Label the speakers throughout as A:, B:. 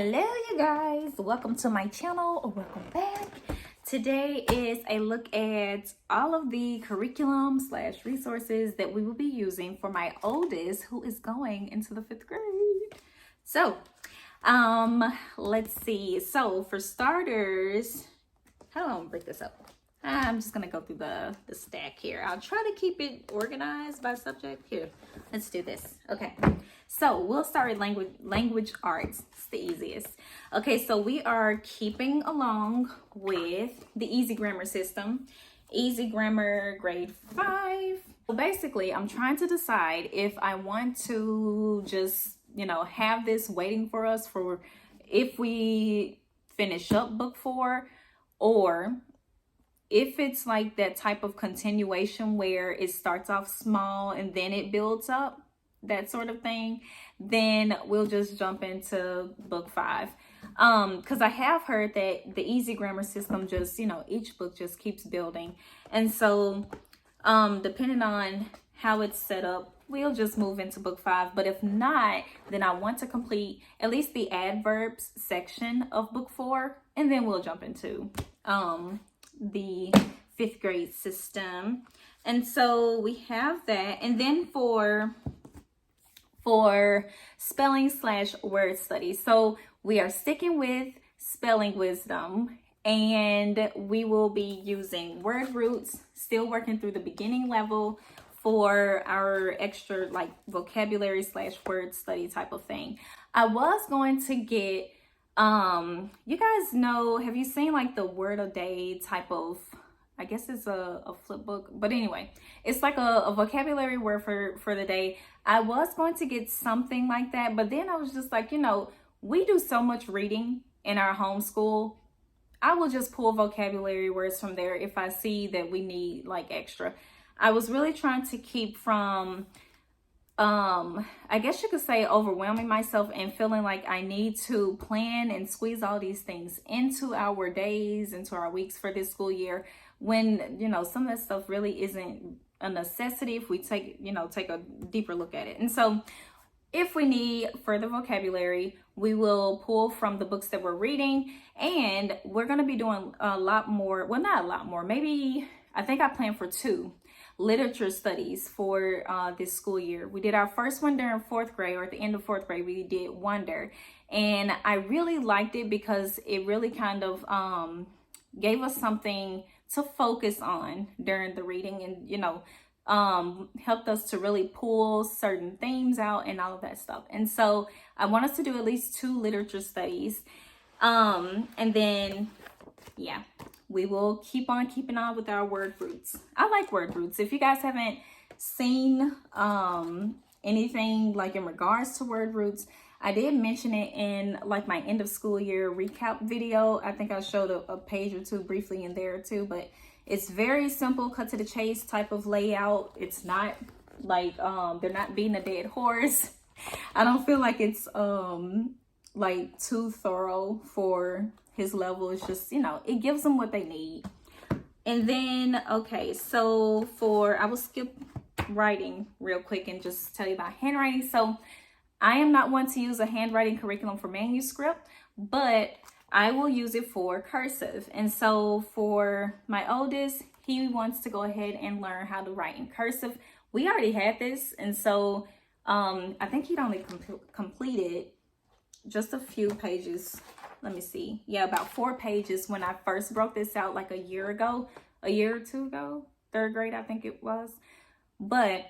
A: Hello you guys, welcome to my channel, or welcome back. Today is a look at all of the curriculum / resources that we will be using for my oldest, who is going into the 5th grade. So let's see. So for starters, how do I break this up? I'm just gonna go through the stack here. I'll try to keep it organized by subject. Here, let's do this. Okay, so we'll start with language arts. It's the easiest. Okay, so we are keeping along with the Easy Grammar system. Easy Grammar grade 5. So basically, I'm trying to decide if I want to just, have this waiting for us for if we finish up book 4, or if it's like that type of continuation where it starts off small and then it builds up, that sort of thing, then we'll just jump into book 5. Because I have heard that the Easy Grammar system just, each book just keeps building. And so depending on how it's set up, we'll just move into book 5. But if not, then I want to complete at least the adverbs section of book 4, and then we'll jump into the 5th grade system. And so we have that. And then for spelling / word study, so we are sticking with spelling wisdom, and we will be using word roots, still working through the beginning level for our extra like vocabulary / word study type of thing. I was going to get you guys know, have you seen like the word a day type of, I guess it's a flip book, but anyway, it's like a vocabulary word for the day. I was going to get something like that, but then I was just like, we do so much reading in our homeschool. I will just pull vocabulary words from there if I see that we need like extra. I was really trying to keep from I guess you could say overwhelming myself and feeling like I need to plan and squeeze all these things into our days, into our weeks for this school year, when, some of that stuff really isn't a necessity if we take a deeper look at it. And so if we need further vocabulary, we will pull from the books that we're reading, and we're going to be doing a lot more. Well, not a lot more, maybe I think I planned for 2 literature studies for this school year. We did our first one during 4th grade, or at the end of 4th grade, we did Wonder. And I really liked it because it really kind of gave us something to focus on during the reading, and, helped us to really pull certain themes out and all of that stuff. And so I want us to do at least 2 literature studies. And then, yeah, we will keep on keeping on with our word roots. I like word roots. If you guys haven't seen anything like in regards to word roots, I did mention it in like my end of school year recap video. I think I showed a page or 2 briefly in there too, but it's very simple, cut to the chase type of layout. It's not like they're not beating a dead horse. I don't feel like it's like too thorough for his level. It's just, it gives them what they need. And then, okay, so I will skip writing real quick and just tell you about handwriting. So I am not one to use a handwriting curriculum for manuscript, but I will use it for cursive. And so for my oldest, he wants to go ahead and learn how to write in cursive. We already had this, and so I think he'd only completed just a few pages. Let me see. Yeah, about 4 pages when I first broke this out like a year or 2 ago, 3rd grade, I think it was. But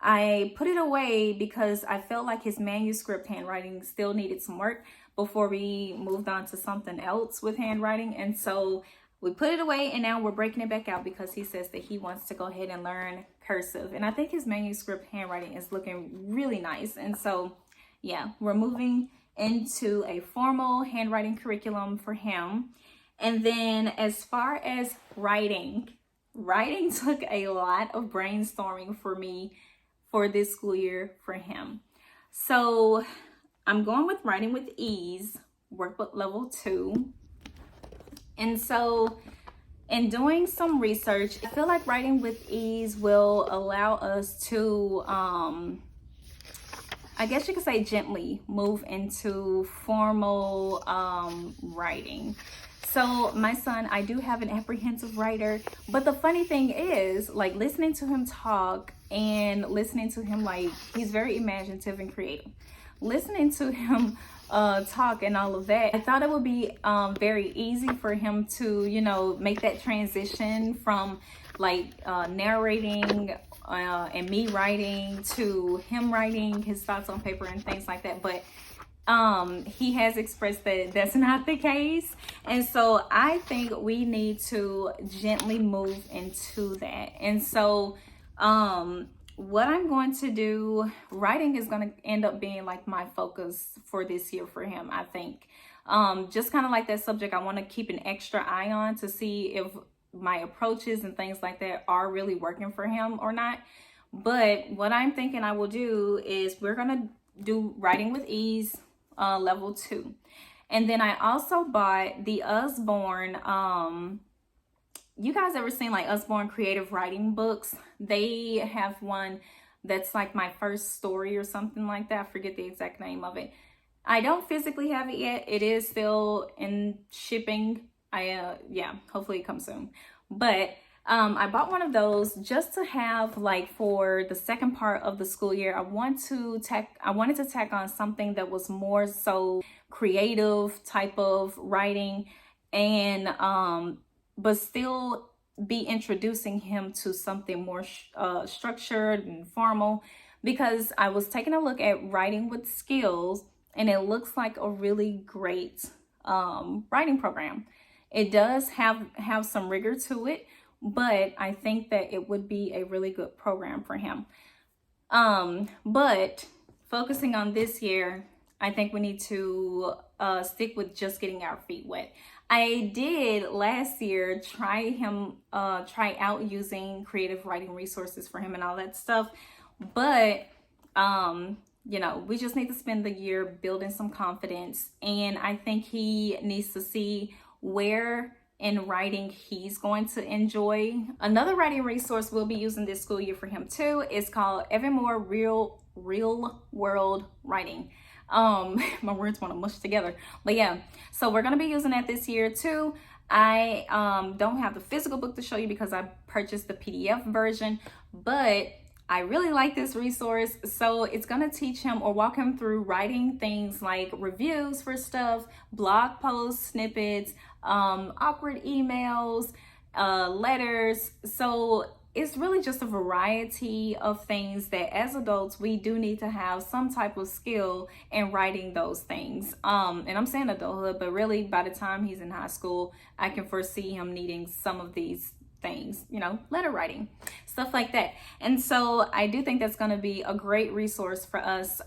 A: I put it away because I felt like his manuscript handwriting still needed some work before we moved on to something else with handwriting. And so we put it away, and now we're breaking it back out because he says that he wants to go ahead and learn cursive. And I think his manuscript handwriting is looking really nice. And so, yeah, we're moving into a formal handwriting curriculum for him. And then as far as writing took a lot of brainstorming for me for this school year for him. So I'm going with Writing with Ease, workbook level 2. And so in doing some research, I feel like Writing with Ease will allow us to I guess you could say gently move into formal writing. So my son, I do have an apprehensive writer, but the funny thing is, like, listening to him talk and listening to him, like, he's very imaginative and creative. Listening to him talk and all of that, I thought it would be very easy for him to, you know, make that transition from like narrating and me writing to him writing his thoughts on paper and things like that. But he has expressed that that's not the case. And so I think we need to gently move into that. And so what I'm going to do, writing is going to end up being like my focus for this year for him, I think. Just kind of like that subject, I want to keep an extra eye on to see if my approaches and things like that are really working for him or not. But what I'm thinking I will do is we're going to do Writing with Ease level 2. And then I also bought the Usborne, you guys ever seen like Usborne creative writing books? They have one that's like my first story or something like that. I forget the exact name of it. I don't physically have it yet. It is still in shipping. Yeah, hopefully it comes soon. But I bought one of those just to have like for the second part of the school year. I wanted to tack on something that was more so creative type of writing, and but still be introducing him to something more structured and formal, because I was taking a look at Writing with Skills and it looks like a really great writing program. It does have some rigor to it, but I think that it would be a really good program for him. But focusing on this year, I think we need to stick with just getting our feet wet. I did last year try out using creative writing resources for him and all that stuff, but you know, we just need to spend the year building some confidence, and I think he needs to see where in writing he's going to enjoy. Another writing resource we'll be using this school year for him too is called Evermore Real World Writing. My words want to mush together, but yeah, so we're going to be using that this year too. I don't have the physical book to show you because I purchased the PDF version, but I really like this resource. So it's going to teach him or walk him through writing things like reviews for stuff, blog posts, snippets, awkward emails, letters. So it's really just a variety of things that as adults we do need to have some type of skill in writing those things. And I'm saying adulthood, but really by the time he's in high school, I can foresee him needing some of these things, you know, letter writing, stuff like that. And so I do think that's going to be a great resource for us.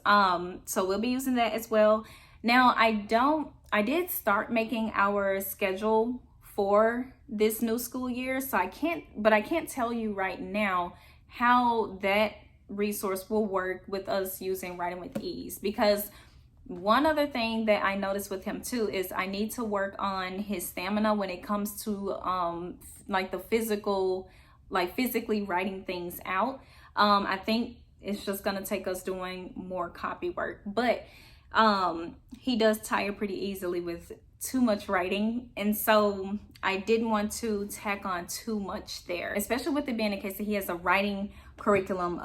A: So we'll be using that as well. Now I did start making our schedule for this new school year, so I can't tell you right now how that resource will work with us using Writing with Ease, because one other thing that I noticed with him too is I need to work on his stamina when it comes to like the physical, like physically writing things out. I think it's just gonna take us doing more copy work, but he does tire pretty easily with too much writing, and so I didn't want to tack on too much there, especially with it being the case that he has a writing curriculum,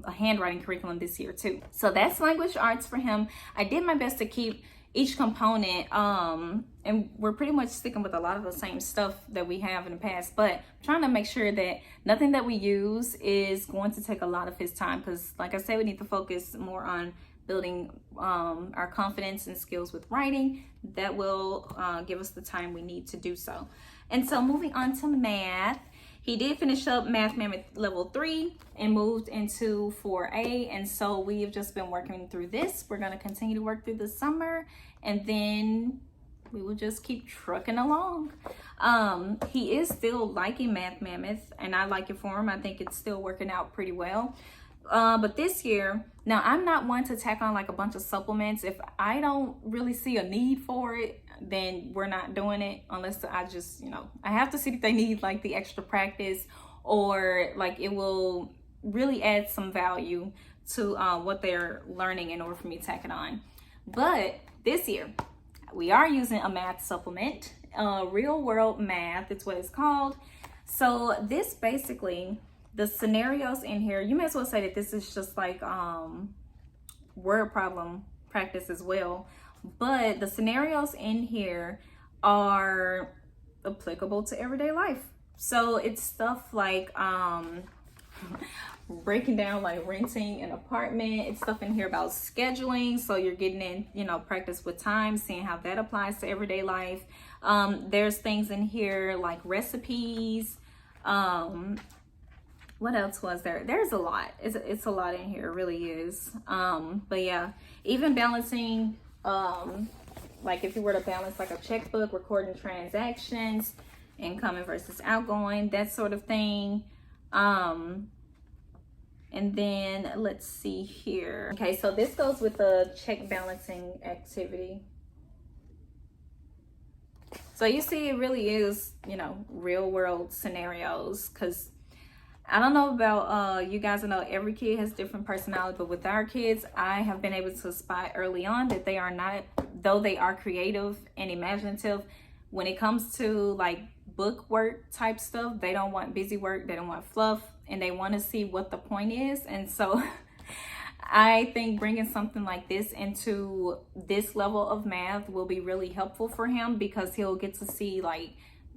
A: a handwriting curriculum this year too. So that's language arts for him. I did my best to keep each component, and we're pretty much sticking with a lot of the same stuff that we have in the past, but I'm trying to make sure that nothing that we use is going to take a lot of his time, because like I said, we need to focus more on building our confidence and skills with writing. That will give us the time we need to do so. And so moving on to math, he did finish up Math Mammoth level 3 and moved into 4A, and so we have just been working through this. We're going to continue to work through the summer, and then we will just keep trucking along. He is still liking Math Mammoth, and I like it for him. I think it's still working out pretty well. But this year, now I'm not one to tack on like a bunch of supplements. If I don't really see a need for it, then we're not doing it, unless I just, you know, I have to see if they need like the extra practice, or like it will really add some value to what they're learning in order for me to tack it on. But this year, we are using a math supplement, real world math, it's what it's called. So this basically, the scenarios in here, you may as well say that this is just like word problem practice as well. But the scenarios in here are applicable to everyday life. So it's stuff like breaking down like renting an apartment. It's stuff in here about scheduling, so you're getting in, you know, practice with time, seeing how that applies to everyday life. There's things in here like recipes. What else was there? There's a lot. It's a lot in here, it really is. But yeah, even balancing, like if you were to balance like a checkbook, recording transactions, incoming versus outgoing, that sort of thing. And then let's see here. Okay, so this goes with the check balancing activity. So you see, it really is, you know, real world scenarios, because I don't know about you guys. I know every kid has different personality, but with our kids, I have been able to spot early on that they are not, though they are creative and imaginative, when it comes to like book work type stuff, they don't want busy work, they don't want fluff, and they want to see what the point is. And so I think bringing something like this into this level of math will be really helpful for him, because he'll get to see like,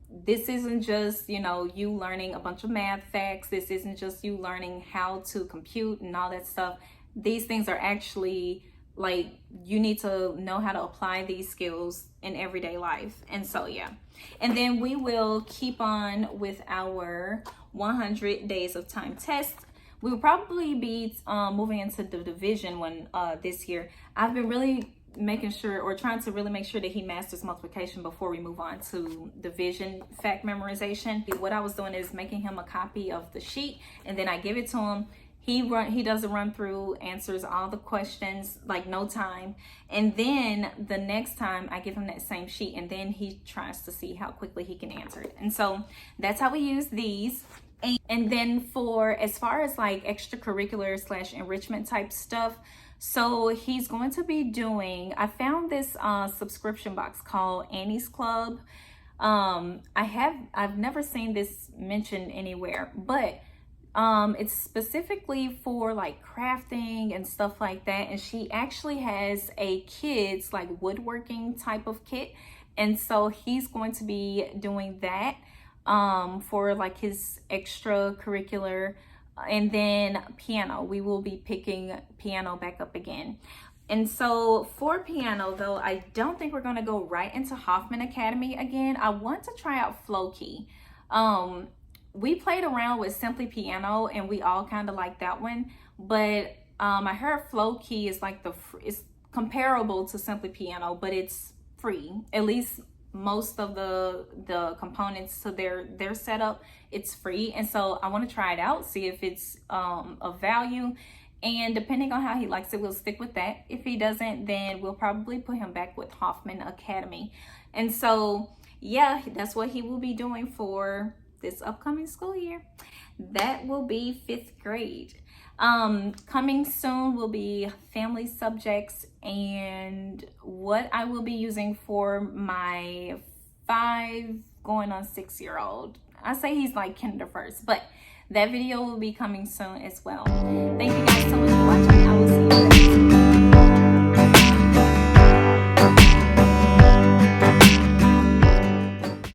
A: this isn't just, you know, you learning a bunch of math facts. This isn't just you learning how to compute and all that stuff. These things are actually like, you need to know how to apply these skills in everyday life. And so yeah, and then we will keep on with our 100 days of time test. We will probably be moving into the division one this year. I've been really making sure, or trying to really make sure, that he masters multiplication before we move on to division fact memorization. What I was doing is making him a copy of the sheet, and then I give it to him. He does a run through, answers all the questions like no time, and then the next time I give him that same sheet, and then he tries to see how quickly he can answer it. And so that's how we use these. And then for as far as like extracurricular / enrichment type stuff, so he's going to be doing, I found this subscription box called Annie's Club. I've never seen this mentioned anywhere, but it's specifically for like crafting and stuff like that. And she actually has a kids like woodworking type of kit. And so he's going to be doing that for like his extracurricular. And then piano, we will be picking piano back up again. And so for piano though, I don't think we're gonna go right into Hoffman Academy again. I want to try out Flow Key. We played around with Simply Piano and we all kind of like that one, but I heard Flow Key is like it's comparable to Simply Piano, but it's free. At least most of the components to their setup, it's free. And so I want to try it out, see if it's of value, and depending on how he likes it, we'll stick with that. If he doesn't, then we'll probably put him back with Hoffman Academy. And so yeah, that's what he will be doing for this upcoming school year. That will be 5th grade. Coming soon will be family subjects and what I will be using for my 5 going on 6-year-old. I say he's like kinder first, but that video will be coming soon as well. Thank you guys so much for watching. I will see you next time.